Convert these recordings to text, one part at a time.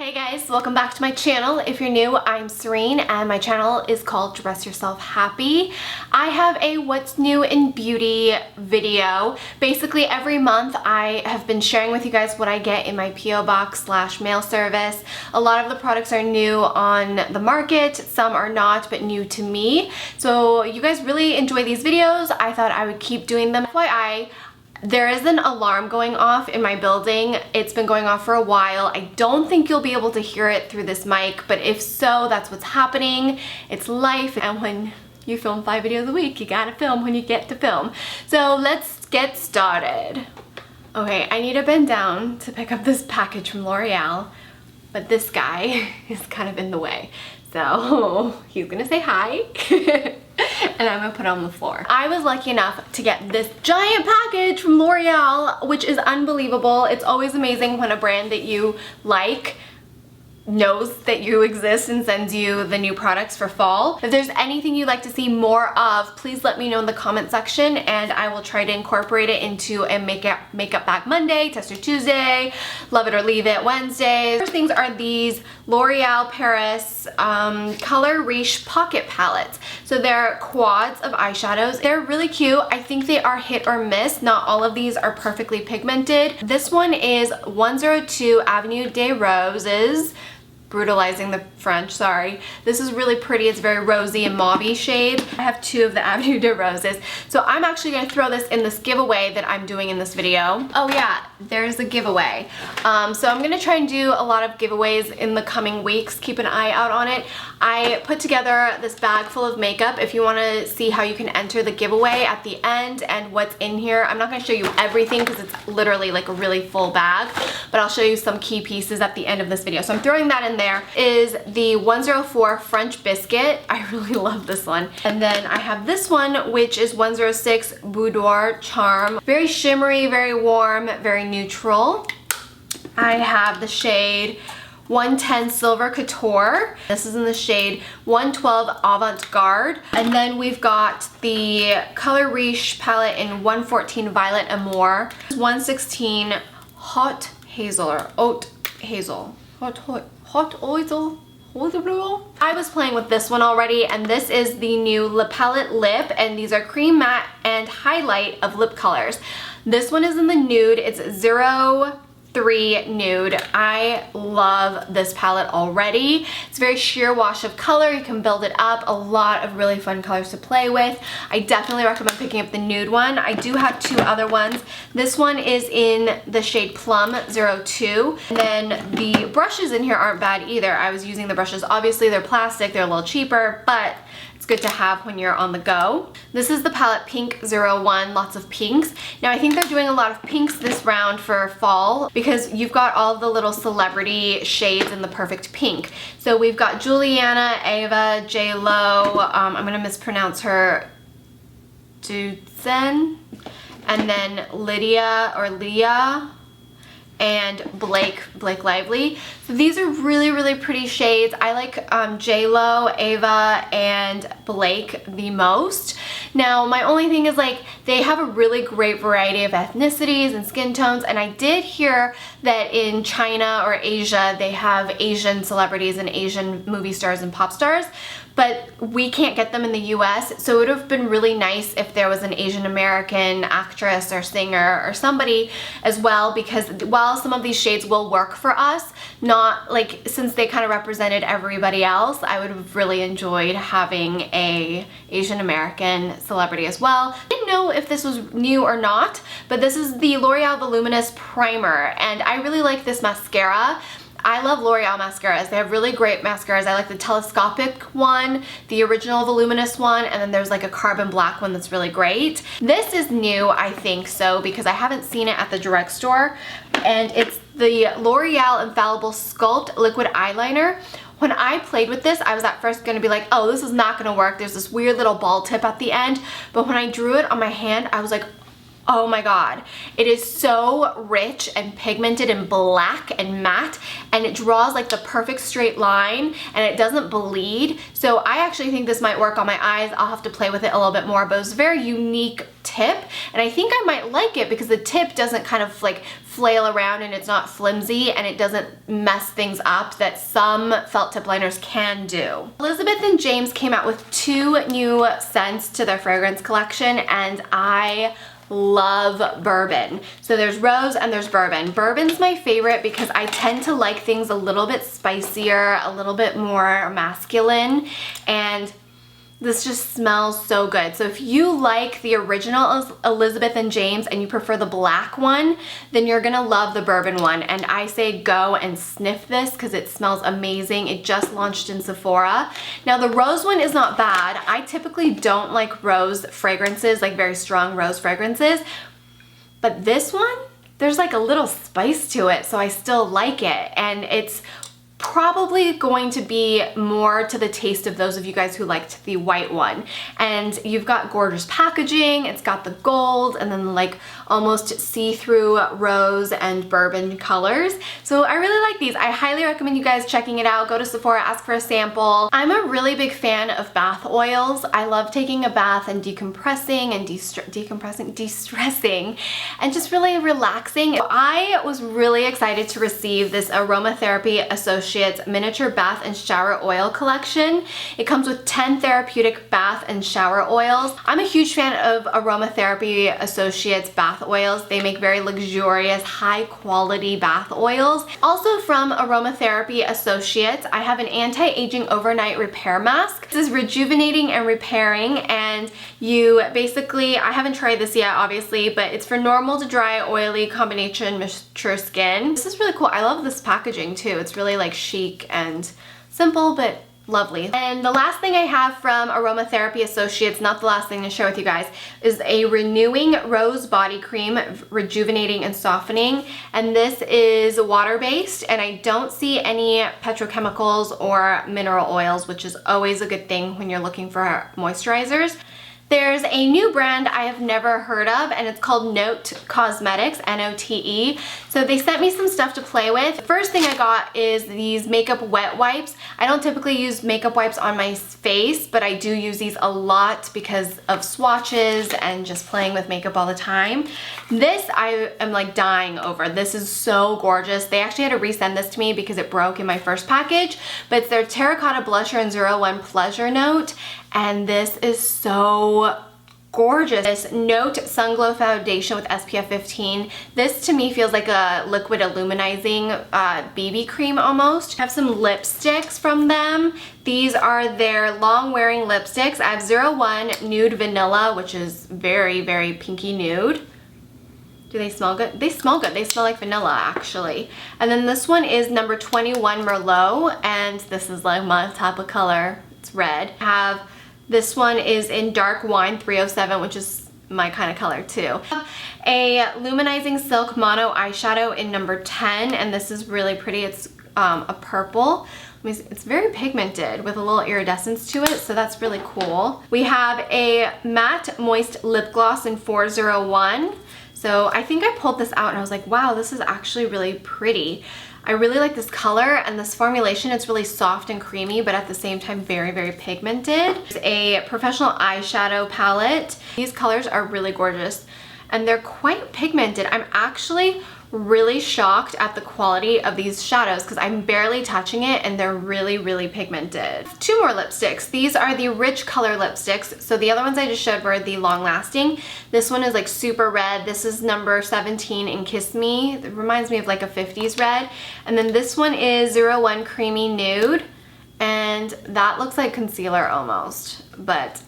Hey guys, welcome back to my channel. If you're new, I'm Serein and my channel is called Dress Yourself Happy. I have a what's new in beauty video. Basically every month I have been sharing with you guys what I get in my PO box / mail service. A lot of the products are new on the market, some are not, but new to me. So you guys really enjoy these videos. I thought I would keep doing them. FYI, there is an alarm going off in my building. It's been going off for a while. I don't think you'll be able to hear it through this mic, but if so, that's what's happening. It's life, and when you film 5 videos a week, you gotta film when you get to film. So let's get started. Okay, I need to bend down to pick up this package from L'Oreal, but this guy is kind of in the way. So he's gonna say hi. And I'm gonna put it on the floor. I was lucky enough to get this giant package from L'Oreal, which is unbelievable. It's always amazing when a brand that you like knows that you exist and sends you the new products for fall. If there's anything you'd like to see more of, please let me know in the comment section and I will try to incorporate it into a makeup bag Monday, tester Tuesday, love it or leave it Wednesday. First things are these L'Oreal Paris Color Riche pocket palettes. So they're quads of eyeshadows. They're really cute. I think they are hit or miss. Not all of these are perfectly pigmented. This one is 102 Avenue des Roses. Brutalizing the French, sorry. This is really pretty. It's very rosy and mauve-y shades. I have 2 of the Avenue des Roses. So I'm actually gonna throw this in this giveaway that I'm doing in this video. Oh yeah, there's a giveaway. So I'm gonna try and do a lot of giveaways in the coming weeks. Keep an eye out on it. I put together this bag full of makeup. If you wanna see how you can enter the giveaway at the end and what's in here, I'm not gonna show you everything because it's literally like a really full bag, but I'll show you some key pieces at the end of this video. So I'm throwing that in there. Is the 104 French Biscuit. I really love this one. And then I have this one, which is 106 Boudoir Charme. Very shimmery, very warm, very neutral. I have the shade 110 Silver Couture. This is in the shade 112 Avent Garde. And then we've got the Color Riche palette in 114 Violet Amour. 116 Haute Hazel or Haute Hazel. Haute Hazel. I was playing with this one already, and this is the new La Palette Lip, and these are cream matte and highlight of lip colors. This one is in the nude. It's 03 Nude. I love this palette already. It's a very sheer wash of color. You can build it up. A lot of really fun colors to play with. I definitely recommend picking up the nude one. I do have 2 other ones. This one is in the shade Plum 02. And then the brushes in here aren't bad either. I was using the brushes. Obviously they're plastic, they're a little cheaper, but it's good to have when you're on the go. This is the palette Pink 01, lots of pinks. Now I think they're doing a lot of pinks this round for fall because you've got all the little celebrity shades in the perfect pink. So we've got Julianne, Ava, J-Lo, I'm gonna mispronounce her, Doutzen, and then Liya, and Blake Lively. So these are really, really pretty shades. I like J-Lo, Ava, and Blake the most. Now, my only thing is like, they have a really great variety of ethnicities and skin tones, and I did hear that in China or Asia, they have Asian celebrities and Asian movie stars and pop stars, but we can't get them in the US, so it would have been really nice if there was an Asian American actress or singer or somebody as well, because while some of these shades will work for us, not like, since they kind of represented everybody else, I would have really enjoyed having a Asian American celebrity as well. I didn't know if this was new or not, but this is the L'Oreal Voluminous Primer, and I really like this mascara. I love L'Oreal mascaras. They have really great mascaras. I like the telescopic one, the original Voluminous one, and then there's like a carbon black one that's really great. This is new, I think so, because I haven't seen it at the drugstore, and it's the L'Oreal Infallible Sculpt Liquid Eyeliner. When I played with this, I was at first gonna be like, oh, this is not gonna work. There's this weird little ball tip at the end, but when I drew it on my hand, I was like, Oh my god. It is so rich and pigmented and black and matte, and it draws like the perfect straight line, and it doesn't bleed. So I actually think this might work on my eyes. I'll have to play with it a little bit more, but it's a very unique tip, and I think I might like it because the tip doesn't kind of like flail around, and it's not flimsy, and it doesn't mess things up that some felt tip liners can do. Elizabeth and James came out with 2 new scents to their fragrance collection, and I love Bourbon. So there's Rose and there's Bourbon. Bourbon's my favorite because I tend to like things a little bit spicier, a little bit more masculine, and this just smells so good. So if you like the original Elizabeth and James and you prefer the black one, then you're gonna love the Bourbon one. And I say go and sniff this because it smells amazing. It just launched in Sephora. Now the Rose one is not bad. I typically don't like rose fragrances, like very strong rose fragrances, but this one, there's like a little spice to it, so I still like it. And it's probably going to be more to the taste of those of you guys who liked the white one. And you've got gorgeous packaging, it's got the gold and then like almost see-through rose and bourbon colors. So I really like these. I highly recommend you guys checking it out. Go to Sephora, ask for a sample. I'm a really big fan of bath oils. I love taking a bath and decompressing and de-stressing and just really relaxing. I was really excited to receive this Aromatherapy Associates miniature bath and shower oil collection. It comes with 10 therapeutic bath and shower oils. I'm a huge fan of Aromatherapy Associates bath oils. They make very luxurious, high quality bath oils. Also from Aromatherapy Associates, I have an anti-aging overnight repair mask. This is rejuvenating and repairing, and you basically, I haven't tried this yet obviously, but it's for normal to dry, oily combination mature skin. This is really cool. I love this packaging too. It's really like chic and simple but lovely. And the last thing I have from Aromatherapy Associates, not the last thing to share with you guys, is a renewing rose body cream, rejuvenating and softening. And this is water-based, and I don't see any petrochemicals or mineral oils, which is always a good thing when you're looking for moisturizers. There's a new brand I have never heard of, and it's called Note Cosmetics, N-O-T-E. So they sent me some stuff to play with. The first thing I got is these makeup wet wipes. I don't typically use makeup wipes on my face, but I do use these a lot because of swatches and just playing with makeup all the time. This I am like dying over. This is so gorgeous. They actually had to resend this to me because it broke in my first package, but it's their Terracotta Blusher in 01 Pleasure Note. And this is so gorgeous. This Note Sun Glow Foundation with SPF 15. This to me feels like a liquid illuminizing BB cream almost. I have some lipsticks from them. These are their long wearing lipsticks. I have 01 Nude Vanilla, which is very, very pinky nude. Do they smell good? They smell good. They smell like vanilla actually. And then this one is number 21 Merlot, and this is like my type of color. It's red. I have this one is in Dark Wine 307, which is my kind of color too. A Luminizing Silk Mono Eyeshadow in number 10, and this is really pretty. It's a purple. It's very pigmented with a little iridescence to it, so that's really cool. We have a Matte Moist Lip Gloss in 401. So I think I pulled this out and I was like, wow, this is actually really pretty. I really like this color and this formulation. It's really soft and creamy, but at the same time very, very pigmented. It's a professional eyeshadow palette. These colors are really gorgeous and they're quite pigmented. I'm actually really shocked at the quality of these shadows because I'm barely touching it and they're really, really pigmented. 2 more lipsticks. These are the Riche color lipsticks. So the other ones I just showed were the long lasting. This one is like super red. This is number 17 in Kiss Me. It reminds me of like a 50s red. And then this one is 01 Creamy Nude. And that looks like concealer almost, but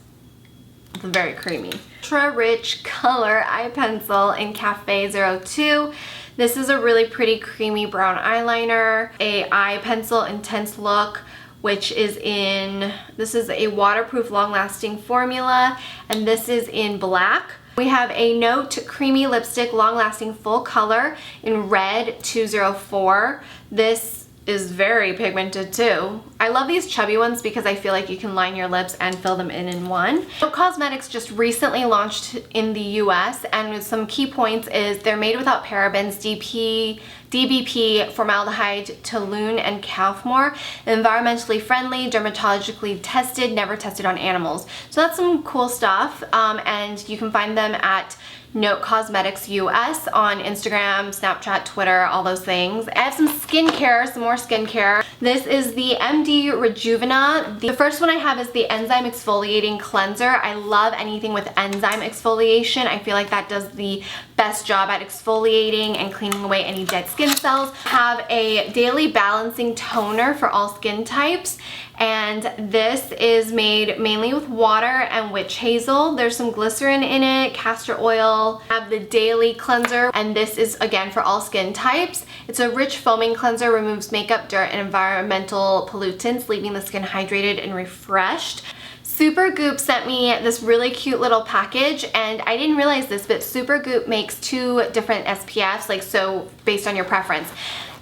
it's very creamy. Ultra Rich Color Eye Pencil in Cafe 02. This is a really pretty creamy brown eyeliner, a eye pencil intense look, which is in, this is a waterproof long-lasting formula, and this is in black. We have a Note Creamy Lipstick long-lasting full color in red 204. This is very pigmented too. I love these chubby ones because I feel like you can line your lips and fill them in one. So Cosmetics just recently launched in the US, and some key points is they're made without parabens, DBP, formaldehyde, toluene, and Kaufmore. Environmentally friendly, dermatologically tested, never tested on animals. So that's some cool stuff, and you can find them at Note Cosmetics US on Instagram, Snapchat, Twitter, all those things. I have some skincare, some more skincare. This is the MDRejuvina. The first one I have is the Enzyme Exfoliating Cleanser. I love anything with enzyme exfoliation. I feel like that does the best job at exfoliating and cleaning away any dead skin cells. I have a daily balancing toner for all skin types, and this is made mainly with water and witch hazel. There's some glycerin in it, castor oil. I have the daily cleanser, and this is again for all skin types. It's a rich foaming cleanser, removes makeup, dirt, and environmental pollutants, leaving the skin hydrated and refreshed. Supergoop sent me this really cute little package, and I didn't realize this, but Supergoop makes 2 different SPFs, like so based on your preference.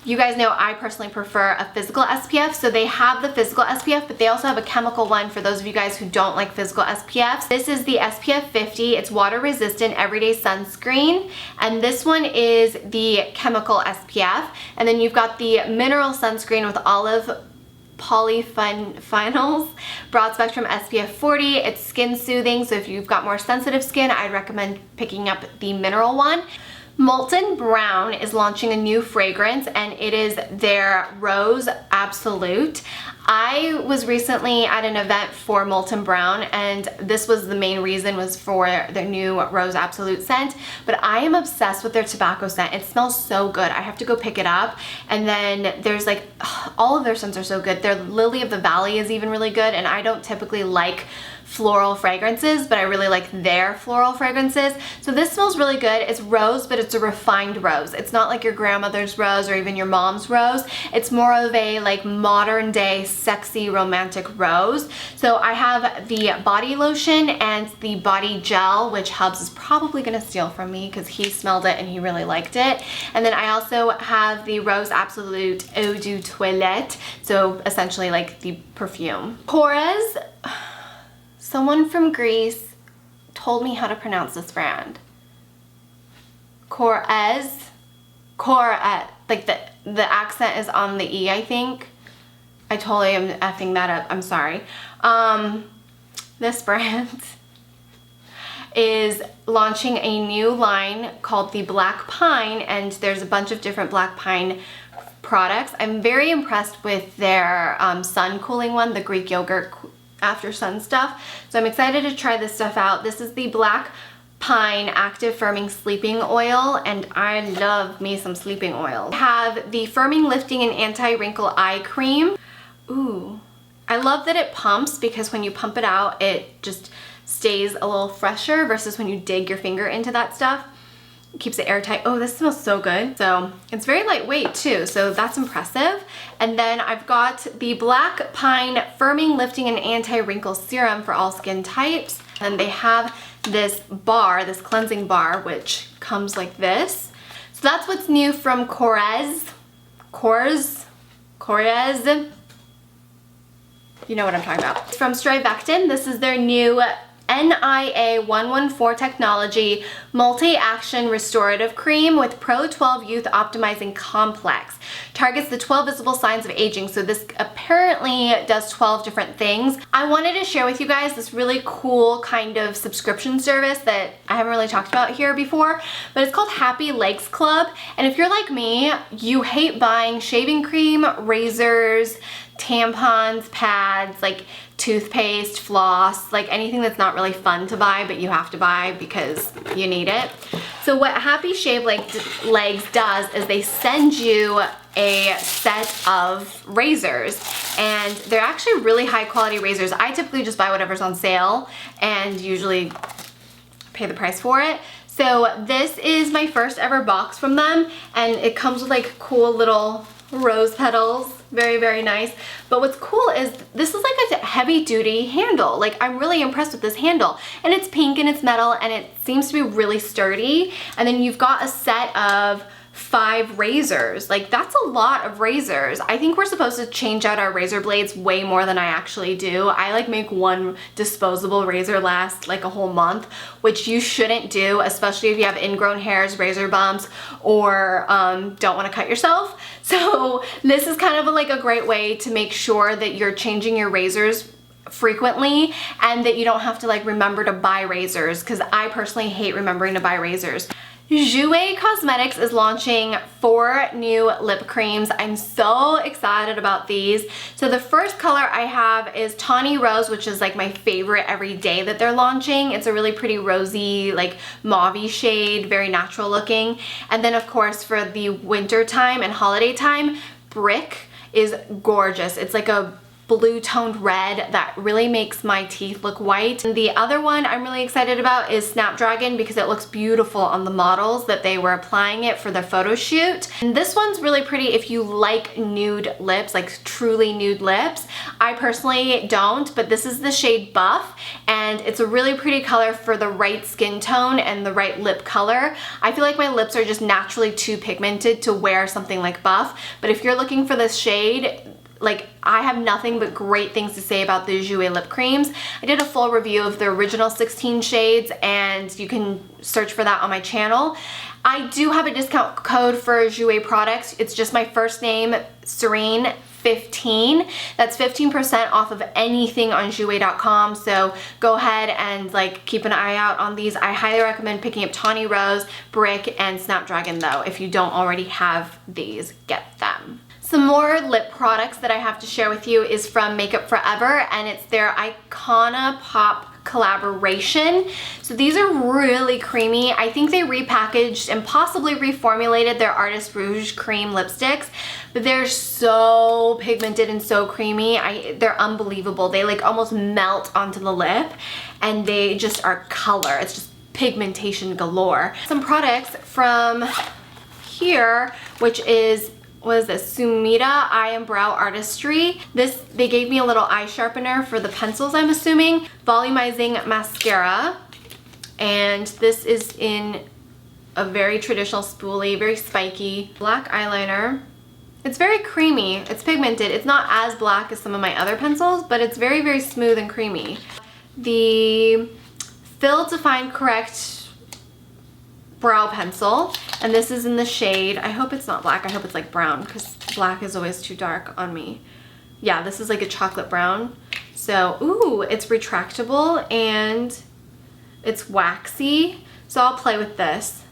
You guys know I personally prefer a physical SPF, so they have the physical SPF, but they also have a chemical one for those of you guys who don't like physical SPFs. This is the SPF 50. It's water resistant everyday sunscreen, and this one is the chemical SPF. And then you've got the mineral sunscreen with olive polyphenols, broad spectrum SPF 40. It's skin soothing, so if you've got more sensitive skin, I'd recommend picking up the mineral one. Molten Brown is launching a new fragrance, and it is their Rose Absolute. I was recently at an event for Molten Brown, and this was the main reason, was for their new Rose Absolute scent, but I am obsessed with their tobacco scent. It smells so good. I have to go pick it up. And then there's like, all of their scents are so good. Their Lily of the Valley is even really good, and I don't typically like floral fragrances, but I really like their floral fragrances. So this smells really good. It's rose, but it's a refined rose. It's not like your grandmother's rose or even your mom's rose. It's more of a like modern day sexy romantic rose. So I have the body lotion and the body gel, which Hubs is probably gonna steal from me because he smelled it and he really liked it. And then I also have the Rose Absolute Eau de Toilette, so essentially like the perfume. Korres. Someone from Greece told me how to pronounce this brand. Korres, like the accent is on the E, I think. I totally am effing that up, I'm sorry. This brand is launching a new line called the Black Pine, and there's a bunch of different Black Pine products. I'm very impressed with their sun cooling one, the Greek yogurt after sun stuff. So I'm excited to try this stuff out. This is the Black Pine Active Firming Sleeping Oil, and I love me some sleeping oil. I have the Firming Lifting and Anti-Wrinkle Eye Cream. Ooh, I love that it pumps, because when you pump it out, it just stays a little fresher versus when you dig your finger into that stuff. It keeps it airtight. Oh, this smells so good. So it's very lightweight too, so that's impressive. And then I've got the Black Pine Firming, Lifting, and Anti-Wrinkle Serum for all skin types. And they have this bar, this cleansing bar, which comes like this. So that's what's new from Korres. You know what I'm talking about. From Strivectin, this is their new NIA 114 technology multi-action restorative cream with Pro 12 Youth Optimizing Complex. Targets the 12 visible signs of aging. So this apparently does 12 different things. I wanted to share with you guys this really cool kind of subscription service that I haven't really talked about here before, but it's called Happy Legs Club. And if you're like me, you hate buying shaving cream, razors, tampons, pads, like toothpaste, floss, like anything that's not really fun to buy, but you have to buy because you need it. So what Happy Shave Legs does is they send you a set of razors, and they're actually really high quality razors. I typically just buy whatever's on sale and usually pay the price for it. So this is my first ever box from them, and it comes with like cool little rose petals. Very, very nice. But what's cool is this is like a heavy duty handle. Like, I'm really impressed with this handle, and it's pink and it's metal and it seems to be really sturdy. And then you've got a set of 5 razors. Like, that's a lot of razors. I think we're supposed to change out our razor blades way more than I actually do. I like make one disposable razor last like a whole month, which you shouldn't do, especially if you have ingrown hairs, razor bumps, or don't want to cut yourself. So this is kind of like a great way to make sure that you're changing your razors frequently and that you don't have to like remember to buy razors, because I personally hate remembering to buy razors. Jouer Cosmetics is launching 4 new lip creams. I'm so excited about these. So the first color I have is Tawny Rose, which is like my favorite every day that they're launching. It's a really pretty rosy, like mauve-y shade, very natural looking. And then of course for the winter time and holiday time, Brick is gorgeous. It's like a blue toned red that really makes my teeth look white. And the other one I'm really excited about is Snapdragon, because it looks beautiful on the models that they were applying it for their photo shoot. And this one's really pretty if you like nude lips, like truly nude lips. I personally don't, but this is the shade Buff, and it's a really pretty color for the right skin tone and the right lip color. I feel like my lips are just naturally too pigmented to wear something like Buff, but if you're looking for this shade, like, I have nothing but great things to say about the Jouer lip creams. I did a full review of the original 16 shades, and you can search for that on my channel. I do have a discount code for Jouer products. It's just my first name, Serein 15. That's 15% off of anything on jouer.com. So go ahead and like keep an eye out on these. I highly recommend picking up Tawny Rose, Brick, and Snapdragon though. If you don't already have these, get them. Some more lip products that I have to share with you is from Makeup Forever, and it's their Icona Pop collaboration. So these are really creamy. I think they repackaged and possibly reformulated their Artist Rouge cream lipsticks, but they're so pigmented and so creamy. They're unbelievable. They like almost melt onto the lip, and they just are color. It's just pigmentation galore. Some products from here, which is, what is this? Sumida Eye and Brow Artistry. They gave me a little eye sharpener for the pencils, I'm assuming. Volumizing mascara. And this is in a very traditional spoolie, very spiky. Black eyeliner. It's very creamy. It's pigmented. It's not as black as some of my other pencils, but it's very, very smooth and creamy. The Fill to Find Correct brow pencil, and this is in the shade, I hope it's not black, I hope it's like brown, because black is always too dark on me. Yeah, this is like a chocolate brown. So, ooh, it's retractable and it's waxy, so I'll play with this.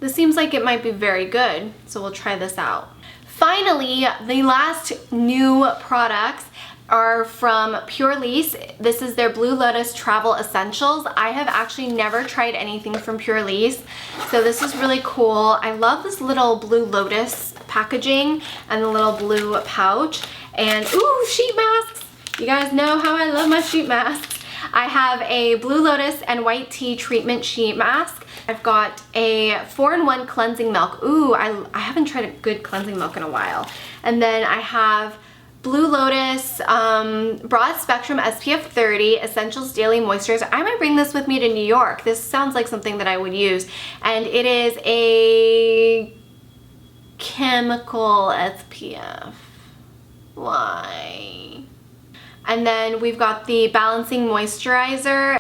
This seems like it might be very good, so we'll try this out. Finally, the last new products are from Pure Lease. This is their Blue Lotus Travel Essentials. I have actually never tried anything from Pure Lease, so this is really cool. I love this little Blue Lotus packaging and the little blue pouch. And ooh, sheet masks! You guys know how I love my sheet masks. I have a Blue Lotus and White Tea Treatment Sheet Mask. I've got a 4-in-1 cleansing milk. Ooh, I haven't tried a good cleansing milk in a while. And then I have Blue Lotus Broad Spectrum SPF 30 Essentials Daily Moisturizer. I might bring this with me to New York. This sounds like something that I would use. And it is a chemical SPF. Why? And then we've got the Balancing Moisturizer.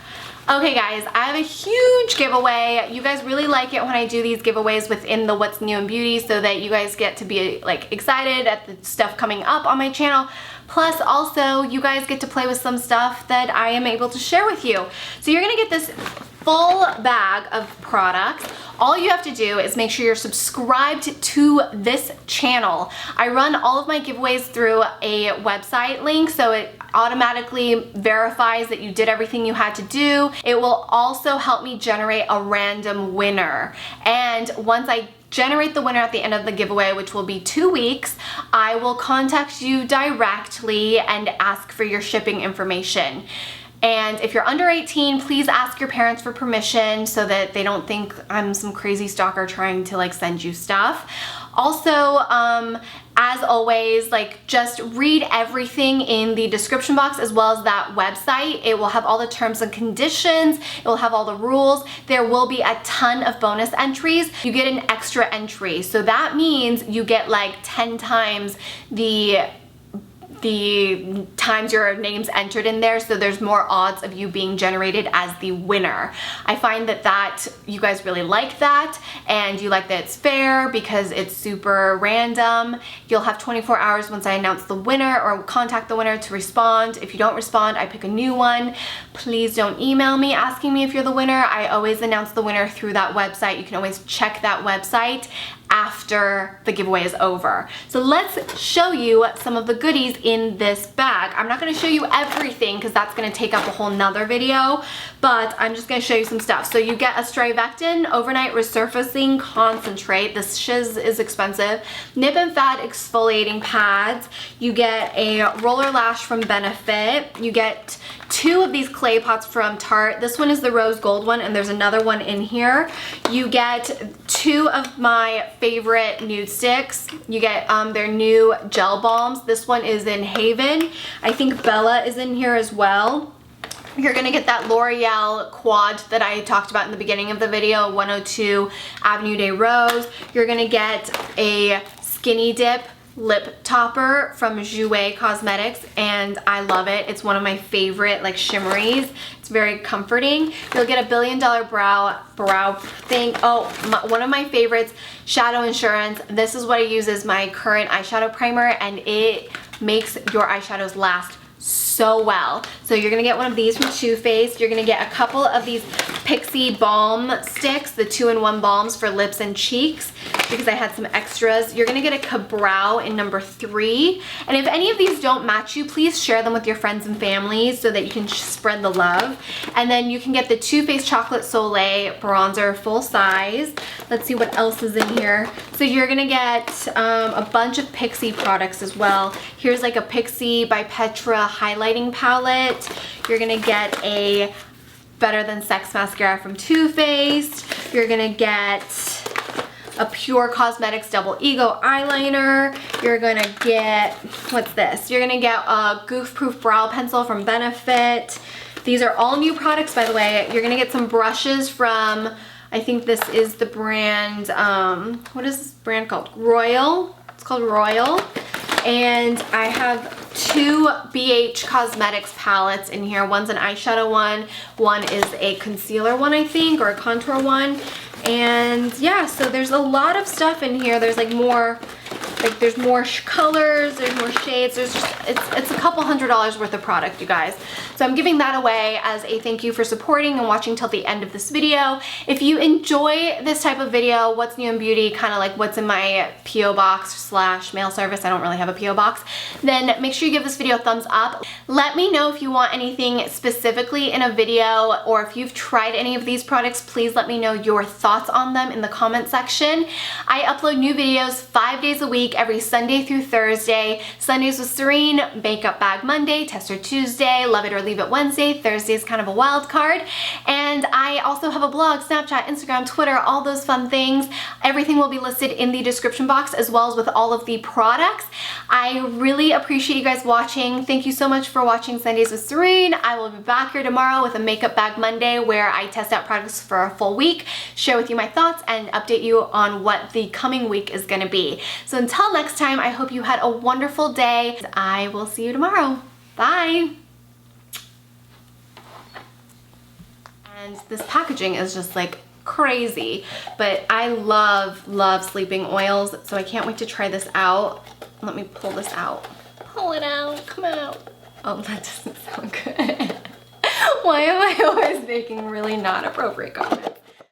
Okay guys, I have a huge giveaway. You guys really like it when I do these giveaways within the What's New in Beauty, so that you guys get to be like excited at the stuff coming up on my channel. Plus also you guys get to play with some stuff that I am able to share with you. So you're gonna get this full bag of products. All you have to do is make sure you're subscribed to this channel. I run all of my giveaways through a website link, so it automatically verifies that you did everything you had to do. It will also help me generate a random winner. And once I generate the winner at the end of the giveaway, which will be 2 weeks, I will contact you directly and ask for your shipping information. And if you're under 18, please ask your parents for permission so that they don't think I'm some crazy stalker trying to like send you stuff. Also, as always, like, just read everything in the description box as well as that website. It will have all the terms and conditions. It will have all the rules. There will be a ton of bonus entries. You get an extra entry. So that means you get like 10 times the times your name's entered in there, so there's more odds of you being generated as the winner. I find that you guys really like that, and you like that it's fair because it's super random. You'll have 24 hours once I announce the winner or contact the winner to respond. If you don't respond, I pick a new one. Please don't email me asking me if you're the winner. I always announce the winner through that website. You can always check that website after the giveaway is over. So let's show you some of the goodies in this bag. I'm not going to show you everything because that's going to take up a whole nother video, but I'm just going to show you some stuff. So you get a Strivectin Overnight Resurfacing Concentrate. This shiz is expensive. Nip and Fat Exfoliating Pads. You get a Roller Lash from Benefit. You get 2 of these clay pots from Tarte. This one is the rose gold one, and there's another one in here. You get 2 of my favorite nude sticks. You get their new gel balms. This one is in Haven. I think Bella is in here as well. You're gonna get that L'Oreal quad that I talked about in the beginning of the video, 102 Avenue des Roses. You're gonna get a Skinny Dip lip topper from Jouer Cosmetics, and I love it. It's one of my favorite like shimmeries. It's very comforting. You'll get a $1 billion brow thing. Oh, one of my favorites, Shadow Insurance. This is what I use as my current eyeshadow primer, and it makes your eyeshadows last so well. So you're gonna get one of these from Too Faced. You're gonna get a couple of these Pixie balm sticks, the 2-in-1 balms for lips and cheeks, because I had some extras. You're gonna get a Cabral in number 3. And if any of these don't match you, please share them with your friends and family so that you can spread the love. And then you can get the Too Faced Chocolate Soleil bronzer full size. Let's see what else is in here. So you're gonna get a bunch of Pixie products as well. Here's like a Pixie by Petra highlighting palette. You're gonna get a Better Than Sex mascara from Too Faced. You're gonna get a Pure Cosmetics Double Ego eyeliner. You're gonna get, what's this? You're gonna get a Goof Proof brow pencil from Benefit. These are all new products, by the way. You're gonna get some brushes from, I think this is the brand, what is this brand called? Royal. It's called Royal. And I have 2 BH Cosmetics palettes in here. One's an eyeshadow one is a concealer one, I think, or a contour one. And yeah, so there's a lot of stuff in here. There's like more, like there's more colors, there's more shades. There's just, it's a couple $100 worth of product, you guys. So I'm giving that away as a thank you for supporting and watching till the end of this video. If you enjoy this type of video, what's new in beauty, kind of like what's in my P.O. box / mail service, I don't really have a P.O. box, then make sure you give this video a thumbs up. Let me know if you want anything specifically in a video, or if you've tried any of these products, please let me know your thoughts on them in the comment section. I upload new videos 5 days a week, every Sunday through Thursday. Sundays with Serein, Makeup Bag Monday, Tester Tuesday, Love It or Leave It Wednesday. Thursday is kind of a wild card. And I also have a blog, Snapchat, Instagram, Twitter, all those fun things. Everything will be listed in the description box, as well as with all of the products. I really appreciate you guys watching. Thank you so much for watching Sundays with Serein. I will be back here tomorrow with a Makeup Bag Monday, where I test out products for a full week, share with you my thoughts, and update you on what the coming week is gonna be. So until next time, I hope you had a wonderful day. I will see you tomorrow. Bye. And this packaging is just like crazy, but I love sleeping oils, so I can't wait to try this out. Let me pull this out. Pull it out, come out. Oh, that doesn't sound good. Why am I always making really not appropriate comments?